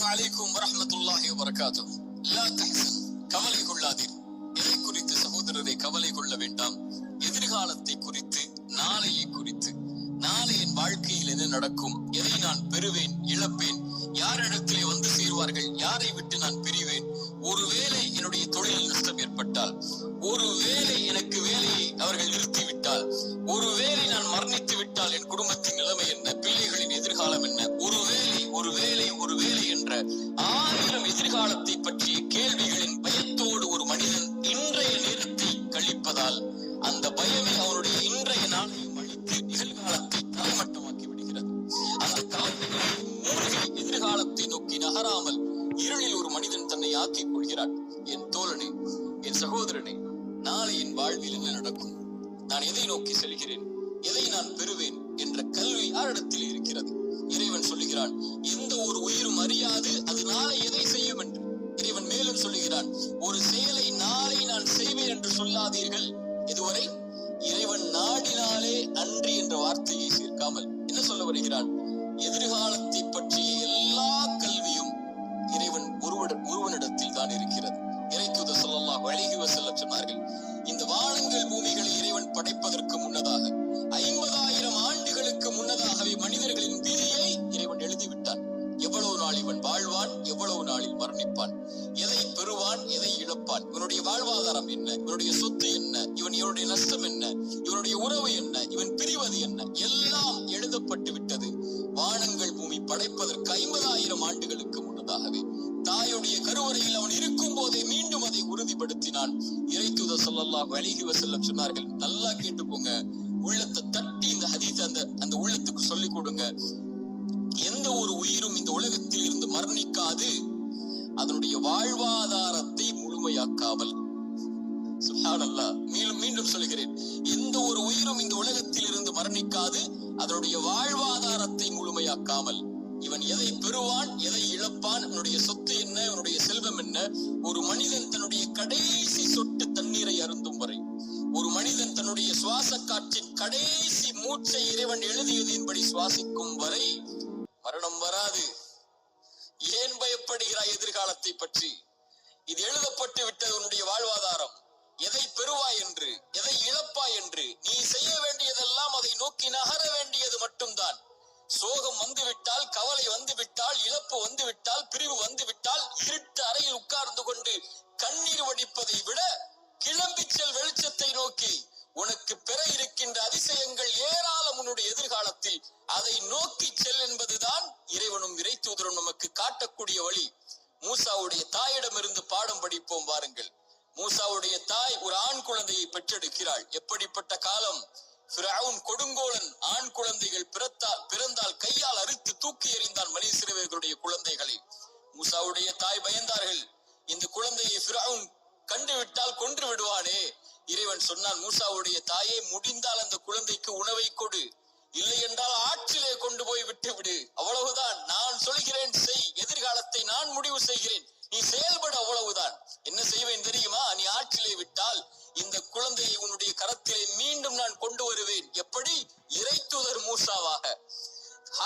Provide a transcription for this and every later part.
அஸ்ஸலாமு அலைக்கும் வரஹ்மத்துல்லாஹி வபரகாத்துஹு. லா தஹ்சன், கவலை கொள்ளாதீர். எதை குறித்து சகோதரரை கவலை கொள்ள வேண்டாம்? எதிர்காலத்தை குறித்து, நாளையை குறித்து. நாளை என் வாழ்க்கையில் என்ன நடக்கும்? எதை நான் பெறுவேன், இழப்பேன்? யாரிடத்திலே வந்து சேர்வார்கள்? யாரை விட்டு நான் பிரிவேன்? ஒருவேளை என்னுடைய தொழில் நஷ்டம் ஏற்பட்டால், ஒருவேளை எனக்கு வேலையை அவர்கள் நிறுத்திவிட்டால், ஒருவேளை நான் மரணித்து விட்டால் என் குடும்பத்தின் நிலைமை என்ன? பிள்ளைகளின் எதிர்காலம் என்ன? ஒருவேளை ஒருவேளை ஒருவேளை என்ற 1000 எதிர்காலத்தை பற்றிய கேள்விகளின் பயத்தோடு ஒரு மனிதன் இன்றைய நேரத்தை கழிப்பதால் அந்த பயமே அவனுடைய இன்றைய நாளையும் அழித்து நிகழ்காலத்தை தரமட்டமாக்கி விடுகிறது. அந்த கவலைகளில் மூழ்கி எதிர்காலத்தை நோக்கி நகராமல் இருளில் ஒரு மனிதன் தன்னை ஆக்கிக் கொள்கிறான். என் தோழனே, என் சகோதரனே, நாளை என் வாழ்வில் என்ன நடக்கும்? நான் எதை நோக்கி செல்கிறேன்? எதை நான் பெறுவேன் என்ற கல்வி யாரிடத்தில் இருக்கிறது? இறைவன் சொல்லுகிறான், எந்த ஒரு உயிரும் அறியாது அது நாளை எதை செய்யும் என்று. இறைவன் மேலும் சொல்லுகிறான், ஒரு செயலை நாளை நான் செய்வேன் என்று சொல்லாதீர்கள். இதுவரை இறைவன் நாடினாலே அன்றி என்ற வார்த்தையை சேர்க்காமல் என்ன சொல்ல வருகிறான்? எதிர்காலத்தை பற்றிய எல்லா கல்வியும் இறைவன் ஒருவனிடத்தில் தான் இருக்கிறது. இறைத்தூதர் ஸல்லல்லாஹு அலைஹி வஸல்லம் சொன்னார்கள், இந்த வானங்கள் பூமிகளை இறைவன் படைப்பதற்கு முன்னதாக 50,000 ஆண்டுகளுக்கு முன்னதாகவே மனிதர்களின் விதியை இறைவன் எழுதிவிட்டான். எவ்வளவு நாள் இவன் வாழ்வான், எவ்வளவு நாளில் மரணிப்பான், எதை பெறுவான், எதை இழப்பான், இவனுடைய வாழ்வாதாரம் என்ன, இவனுடைய சொத்து என்ன, இவனுடைய நஷ்டம் என்ன, இவனுடைய உறவு என்ன, இவன் பிரிவது என்ன, எல்லாம் எழுதப்பட்டு விட்டது. வானங்கள் பூமி படைப்பதற்கு 50,000 ஆண்டுகளுக்கு முன்னதாகவே தாயுடைய கருவறையில் அவன் இருக்கும் போதே மீண்டும் அதை உறுதிப்படுத்தினான். இறைத்தூதர் ஸல்லல்லாஹு அலைஹி வஸல்லம் சொன்னார்கள், நல்லா கேட்டுக்கோங்க, உள்ளத்தை தட்டி இந்த ஹதீஸ் அந்த உள்ளத்துக்கு சொல்லிக் கொடுங்க. எந்த ஒரு உயிரும் இந்த உலகத்தில் இருந்து மரணிக்காது அதனுடைய வாழ்வாதாரத்தை முழுமையாக்காமல். சுப்ஹானல்லாஹ், மீண்டும் சொல்கிறேன், எந்த ஒரு உயிரும் இந்த உலகத்தில் இருந்து மரணிக்காது அதனுடைய வாழ்வாதாரத்தை முழுமையாக்காமல். இவன் எதை பெறுவான், எதை இழப்பான், அவனுடைய சொத்து என்ன, அவனுடைய செல்வம் என்ன? ஒரு மனிதன் தன்னுடைய கடைசி சொட்டு தண்ணீரை அருந்தும் வரை, ஒரு மனிதன் தன்னுடைய சுவாச காற்றின் கடைசி மூச்சை இறைவன் எழுதியதின்படி சுவாசிக்கும் வரை மரணம் வராது. ஏன் பயப்படுகிறாய் எதிர்காலத்தை பற்றி? இது எழுதப்பட்டு விட்டது உன்னுடைய வாழ்வாதாரம். எதை பெறுவாய் என்று, எதை இழப்பாய் என்று. நீ செய்ய வேண்டியதெல்லாம் அதை நோக்கி நகர வேண்டியது மட்டும்தான். சோகம் வந்துவிட்டால், கவலை வந்துவிட்டால், இழப்பு வந்துவிட்டால், பிரிவு வந்துவிட்டால், இருட்டு அறையில் உட்கார்ந்து கொண்டு கண்ணீர் வடிப்பதை விட கிளம்பி செல் வெளிச்சத்தை நோக்கி. உனக்கு பெற இருக்கின்ற அதிசயங்கள் ஏராளம் உன்னுடைய எதிர்காலத்தில். அதை நோக்கி செல் என்பதுதான் இறைவனும் இறைத்தூதரும் நமக்கு காட்டக்கூடிய வழி. மூசாவுடைய தாயிடமிருந்து பாடம் படிப்போம் வாருங்கள். மூசாவுடைய தாய் ஒரு ஆண் குழந்தையை பெற்றெடுக்கிறாள். எப்படிப்பட்ட காலம்! ஃபிரௌன் கொடுங்கோலன் ஆண் குழந்தைகள் பிறந்தால் கையால் அறுத்து தூக்கி எறிந்தான் மனி இஸ்ரவேலர்களுடைய குழந்தைகளை. மூசாவுடைய தாய் பயந்தார்கள், இந்த குழந்தையை ஃபிரௌன் கண்டுவிட்டால் கொன்று விடுவானே. இறைவன் சொன்னான், மூசாவுடைய தாயே, முடிந்தால் அந்த குழந்தைக்கு உணவை கொடு, இல்லை என்றால் ஆற்றிலே கொண்டு போய் விட்டு விடு. அவ்வளவுதான், நான் சொல்கிறேன் செய், எதிர்காலத்தை நான் முடிவு செய்கிறேன், நீ செயல்பட, அவ்வளவுதான். என்ன செய்வேன் தெரியுமா? நீ ஆற்றிலே விட்டால் இந்த குழந்தையை உன்னுடைய கரத்திலே மீண்டும் நான் கொண்டு வருவேன். எப்படி? இறைத்தூதர் மூசாவாக.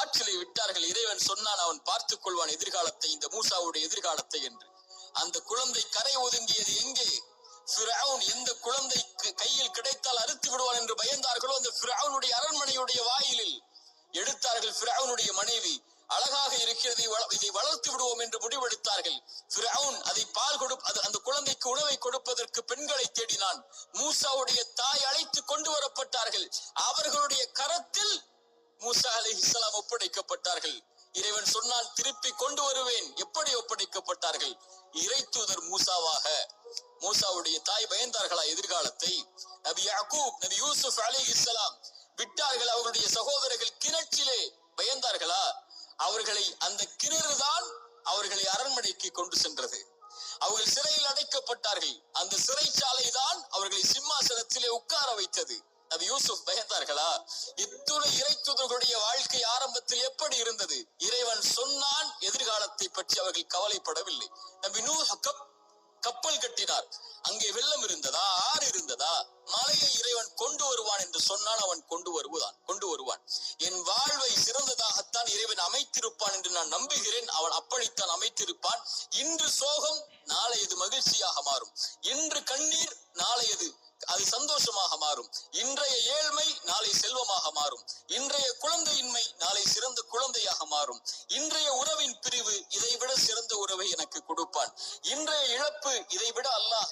ஆற்றிலே விட்டார்கள். இறைவன் சொன்னான், அவன் பார்த்துக் கொள்வான் எதிர்காலத்தை, இந்த மூசாவுடைய எதிர்காலத்தை என்று. அந்த குழந்தை கரை ஒதுங்கியது எங்கே? ஃபிரௌன் எந்த குழந்தை கையில் கிடைத்தால் அறுத்து விடுவான் என்று பயந்தார்களோ அந்த ஃபிரௌனுடைய அரண்மனையுடைய வாயிலில் எடுத்தார்கள். ஃபிரௌனுடைய மனைவி அழகாக இருக்கிறது, இதை வளர்த்து விடுவோம் என்று முடிவெடுத்தார்கள். ஃபிரௌன் அதை அந்த குழந்தைக்கு உணவை கொடுப்பதற்கு பெண்களை தேடினான். மூசாவுடைய தாய் அழைத்து கொண்டு வரப்பட்டார்கள். அவர்களுடைய கரத்தில் மூசா அலைஹிஸ்ஸலாம் ஒப்படைக்கப்பட்டார்கள். இறைவன் சொன்னான், திருப்பி கொண்டு வருவேன். எப்படி ஒப்படைக்கப்பட்டார்கள்? இறைத்தூதர் மூசாவாக. மூசாவுடைய தாய் பயந்தார்களா எதிர்காலத்தை? நபி யாக்கூப், நபி யூசுப் அலைஹிஸ்ஸலாம் விட்டார்கள் அவருடைய சகோதரர்கள் கிணற்றிலே. பயந்தார்களா? அவர்களை அந்த கிணறுதான் அவர்களை அரண்மனைக்கு கொண்டு சென்றது. அவர்கள் சிறையில் அடைக்கப்பட்டார்கள். அந்த சிறைச்சாலை தான் அவர்களை சிம்மாசனத்திலே உட்கார வைத்தது. நபி யூசுப் பயந்தார்களா? இத்துணை இறைத்தூதர்களுடைய வாழ்க்கை ஆரம்பத்தில் எப்படி இருந்தது? இறைவன் சொன்னான், எதிர்காலத்தை பற்றி அவர்கள் கவலைப்படவில்லை. நபி நூஹ் கப்பல் கட்டினார். அங்கே வெள்ளம் இருந்ததா? ஆறு இருந்ததா? மலையை இறைவன் கொண்டு வருவான் என்று சொன்னால் அவன் கொண்டு வருவான். என் வாழ்வை சிறந்ததாகத்தான் இறைவன் அமைத்திருப்பான் என்று நான் நம்புகிறேன். அவன் அப்படித்தான் அமைத்திருப்பான். இன்று சோகம் நாளையது மகிழ்ச்சியாக மாறும். இன்று கண்ணீர் நாளையது அது சந்தோஷமாக மாறும். இன்றைய ஏழ்மை நாளை செல்வமாக மாறும். இன்றைய குழந்தையின்மை நாளை சிறந்த குழந்தையாக மாறும். இன்றைய உறவின் பிரிவு இதைவிட சிறந்த உறவை எனக்கு கொடுப்பான். இன்றைய இழப்பு இதைவிட அல்லாஹ்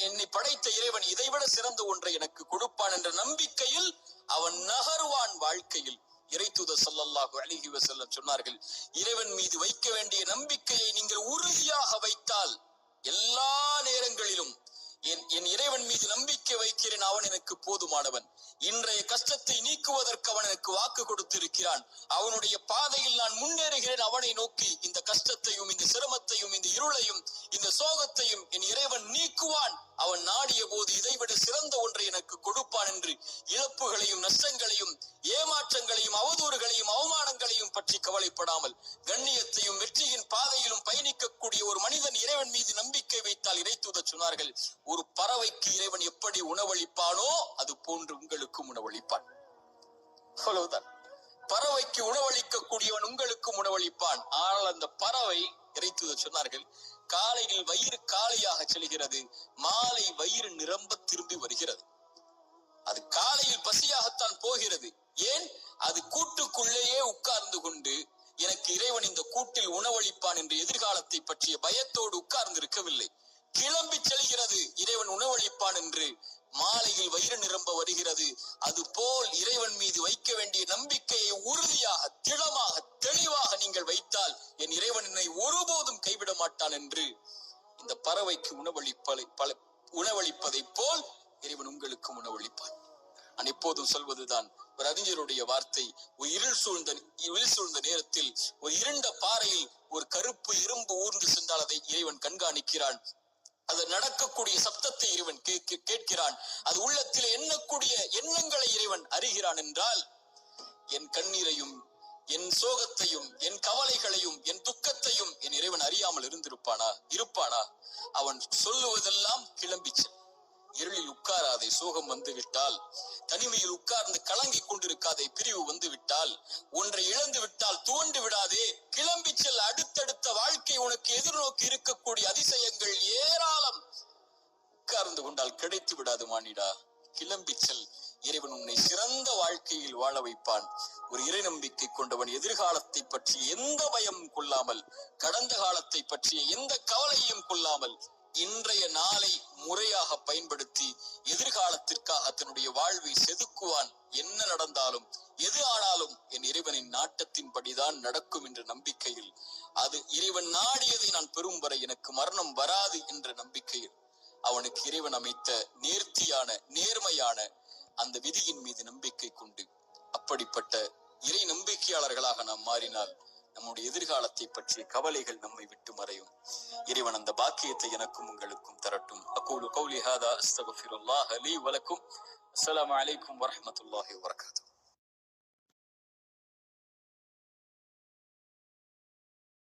என்னை படைத்த இறைவன் இதைவிட சிறந்த ஒன்றை எனக்கு கொடுப்பான் என்ற நம்பிக்கையில் அவன் நகர்வான் வாழ்க்கையில். இறைத்தூதர் ஸல்லல்லாஹு அலைஹி வஸல்லம் சொன்னார்கள், இறைவன் மீது வைக்க வேண்டிய நம்பிக்கையை நீங்கள் உறுதியாக வைத்தால் எல்லா நேரங்களிலும் என் இறைவன் மீது நம்பிக்கை வைக்கிறேன், அவன் எனக்கு போதுமானவன். இன்றைய கஷ்டத்தை நீக்குவதற்கு அவன் எனக்கு வாக்கு கொடுத்திருக்கிறான். அவனுடைய பாதையில் நான் முன்னேறுகிறேன். அவனை நோக்கி இந்த கஷ்டத்தையும் இந்த சிரமத்தையும் இந்த இருளையும் இந்த சோகத்தையும் என் இறைவன் நீக்குவான். அவன் நாடிய போது இதைவிட சிறந்த ஒன்றை எனக்கு கொடுப்பான் என்று இழப்புகளையும் நஷ்டங்களையும் ஏமாற்றங்களையும் அவதூறுகளையும் அவமானங்களையும் பற்றி கவலைப்படாமல் கண்ணியத்தையும் வெற்றியின் பாதையிலும் பயணிக்கக்கூடிய ஒரு மனிதன் இறைவன் மீது நம்பிக்கை வைத்தால், இறைத்தூதர் சொன்னார்கள், ஒரு பறவைக்கு இறைவன் எப்படி உணவளிப்பானோ அது போன்று உங்களுக்கும் உணவளிப்பான். அவ்வளவுதான். பறவைக்கு உணவளிக்கக்கூடியவன் உங்களுக்கும் உணவளிப்பான். ஆனால் அந்த பறவை, இறைத்தூதர் சொன்னார்கள், காலையில் வயிறு காலியாக செல்கிறது, மாலை வயிறு நிரம்ப திரும்பி வருகிறது. அது காலையில் பசியாகத்தான் போகிறது. ஏன்? அது கூட்டுக்குள்ளேயே உட்கார்ந்து கொண்டு எனக்கு இறைவன் இந்த கூட்டில் உணவளிப்பான் என்று எதிர்காலத்தை பற்றிய பயத்தோடு உட்கார்ந்து இருக்கவில்லை. கிளம்பி செல்கிறது இறைவன் உணவளிப்பான் என்று. மாலையில் வயிறு நிரம்ப வருகிறது. அது போல் இறைவன் மீது வைக்க வேண்டிய நம்பிக்கையை உறுதியாக திடமாக தெளிவாக நீங்கள் வைத்தால் என் இறைவன் என்னை ஒருபோதும் கைவிட மாட்டான் என்று இந்த பறவைக்கு உணவளிப்பதை போல் இறைவன் உங்களுக்கும் உணவளிப்பான். நான் எப்போதும் சொல்வதுதான் ஒரு அறிஞருடைய வார்த்தை. ஒரு இருள் சூழ்ந்த நேரத்தில் ஒரு இருண்ட பாறையில் ஒரு கருப்பு எறும்பு ஊர்ந்து சென்றால் அதை இறைவன் கண்காணிக்கிறான். அது நடக்கக்கூடிய சப்தத்தை இறைவன் கேட்கிறான். அது உள்ளத்தில் எண்ணக்கூடிய எண்ணங்களை இறைவன் அறிகிறான் என்றால், என் கண்ணீரையும் என் சோகத்தையும் என் கவலைகளையும் என் துக்கத்தையும் என் இறைவன் அறியாமல் இருப்பானா? அவன் சொல்லுவதெல்லாம் கிளம்பிச்சு. இருளில் உட்காராதே, சோகம் வந்து விட்டால். தனிமையில் உட்கார்ந்து கலங்கி கொண்டிருக்காதே, பிரிவு வந்து விட்டால். ஒன்றை இழந்து விட்டால் துவண்டு விடாதே, கிளம்பி செல். அடுத்தடுத்த வாழ்க்கை உனக்கு எதிர்நோக்கி இருக்கக்கூடிய அதிசயங்கள் ஏராளம். உட்கார்ந்து கொண்டால் கிடைத்து விடாது மானிடா, கிளம்பி செல். இறைவன் உன்னை சிறந்த வாழ்க்கையில் வாழ வைப்பான். ஒரு இறை நம்பிக்கை கொண்டவன் எதிர்காலத்தை பற்றி எந்த பயமும் கொள்ளாமல், கடந்த காலத்தை பற்றிய எந்த கவலையும் கொள்ளாமல், இன்றைய நாளை முறையாக பயன்படுத்தி எதிர்காலத்திற்காக தன்னுடைய வாழ்வை செதுக்குவான். என்ன நடந்தாலும் எது ஆனாலும் என் இறைவனின் நாட்டத்தின்படிதான் நடக்கும் என்ற நம்பிக்கையில், அது இறைவன் நாடியதை நான் பெறும் வரை எனக்கு மரணம் வராது என்ற நம்பிக்கையில் அவனுக்கு இறைவன் அமைத்த நேர்த்தியான நேர்மையான அந்த விதியின் மீது நம்பிக்கை கொண்டு அப்படிப்பட்ட இறை நம்பிக்கையாளர்களாக நாம் மாறினால் நம்முடைய எதிர்காலத்தை பற்றிய கவலைகள் நம்மை விட்டு மறையும். இறைவன் அந்த பாக்கியத்தை எனக்கும் உங்களுக்கும் தரட்டும். அகூலு கௌலி ஹாதா அஸ்தக்ஃபிருல்லாஹ் லீ வலக்கும். அஸ்ஸலாமு அலைக்கும் வரஹ்மத்துல்லாஹி வபரகாத்துஹு.